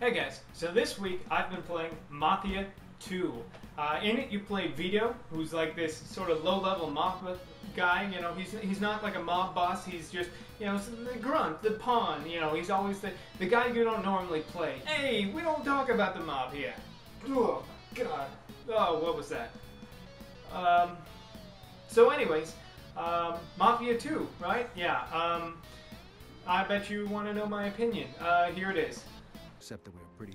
Hey guys, so this week I've been playing Mafia 2. In it you play Vito, who's like this sort of low-level mob guy. You know, he's not like a mob boss, he's just, you know, the grunt, the pawn, you know, he's always the guy you don't normally play. Hey, we don't talk about the mob here. Oh, God. Oh, what was that? So anyways, Mafia 2, right? Yeah, I bet you want to know my opinion. Here it is.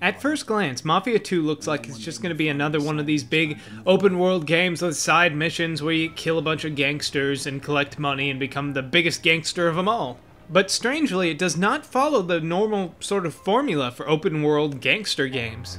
At first glance, Mafia 2 looks like it's just going to be another one of these big open-world games with side missions where you kill a bunch of gangsters and collect money and become the biggest gangster of them all. But strangely, it does not follow the normal sort of formula for open-world gangster games.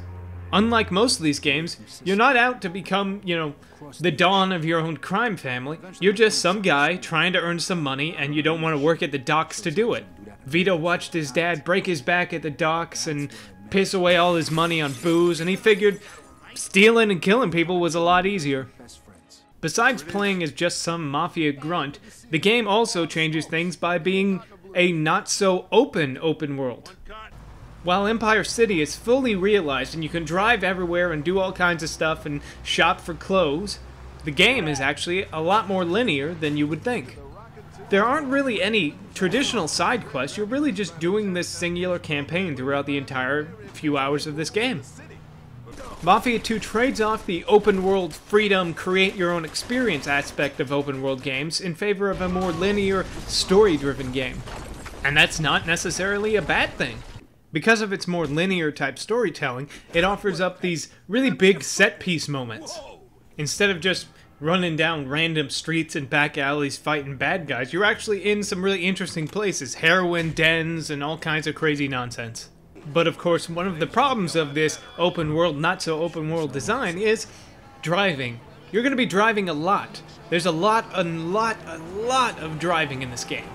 Unlike most of these games, you're not out to become, you know, the dawn of your own crime family. You're just some guy trying to earn some money and you don't want to work at the docks to do it. Vito watched his dad break his back at the docks and piss away all his money on booze, and he figured stealing and killing people was a lot easier. Besides playing as just some mafia grunt, the game also changes things by being a not-so-open world. While Empire City is fully realized and you can drive everywhere and do all kinds of stuff and shop for clothes, the game is actually a lot more linear than you would think. There aren't really any traditional side quests, you're really just doing this singular campaign throughout the entire few hours of this game. Mafia 2 trades off the open world freedom, create your own experience aspect of open world games in favor of a more linear, story-driven game. And that's not necessarily a bad thing. Because of its more linear type storytelling, it offers up these really big set-piece moments. Instead of just running down random streets and back alleys fighting bad guys, you're actually in some really interesting places, heroin dens and all kinds of crazy nonsense. But of course, one of the problems of this open world, not so open world design is driving. You're going to be driving a lot. There's a lot of driving in this game.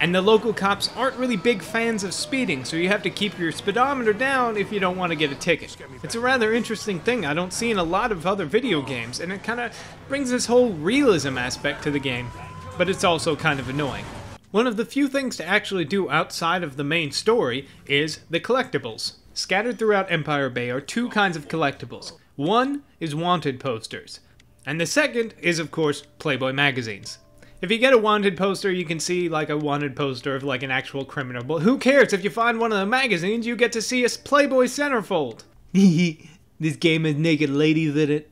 And the local cops aren't really big fans of speeding, so you have to keep your speedometer down if you don't want to get a ticket. It's a rather interesting thing I don't see in a lot of other video games, and it kind of brings this whole realism aspect to the game, but it's also kind of annoying. One of the few things to actually do outside of the main story is the collectibles. Scattered throughout Empire Bay are two kinds of collectibles. One is wanted posters, and the second is, of course, Playboy magazines. If you get a wanted poster, you can see like a wanted poster of like an actual criminal, but who cares? If you find one of the magazines, you get to see a Playboy centerfold. This game has naked ladies in it.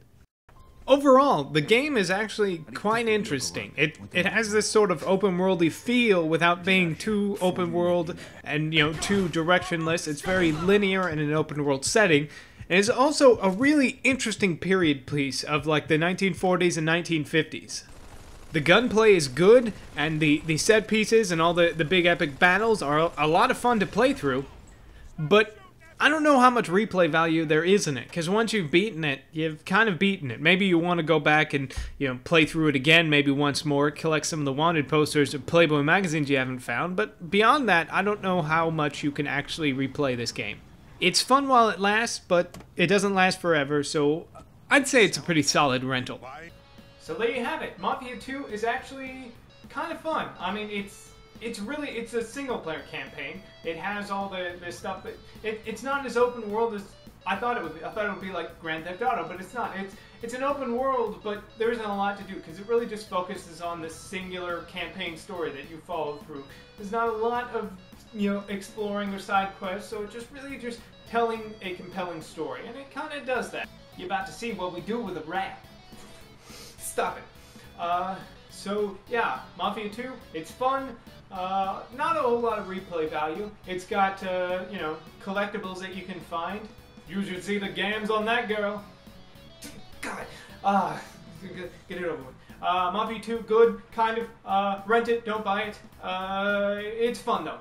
Overall, the game is actually quite interesting. It has this sort of open-worldy feel without being too open-world and, you know, too directionless. It's very linear in an open-world setting. And it's also a really interesting period piece of like the 1940s and 1950s. The gunplay is good, and the set pieces and all the big epic battles are a lot of fun to play through, but I don't know how much replay value there is in it, because once you've beaten it, you've kind of beaten it. Maybe you want to go back and, you know, play through it again, maybe once more, collect some of the wanted posters of Playboy magazines you haven't found, but beyond that, I don't know how much you can actually replay this game. It's fun while it lasts, but it doesn't last forever, so I'd say it's a pretty solid rental. So there you have it. Mafia 2 is actually kind of fun. I mean, it's a single-player campaign. It has all the stuff, but it's not as open world as I thought it would be. I thought it would be like Grand Theft Auto, but it's not. It's an open world, but there isn't a lot to do because it really just focuses on this singular campaign story that you follow through. There's not a lot of, you know, exploring or side quests, so it's just really just telling a compelling story, and it kind of does that. You're about to see what we do with a rat. Stop it. So yeah, Mafia 2, it's fun, not a whole lot of replay value. It's got, you know, collectibles that you can find. You should see the gams on that girl. God, get it over with. Mafia 2, good, kind of, rent it, don't buy it. It's fun though.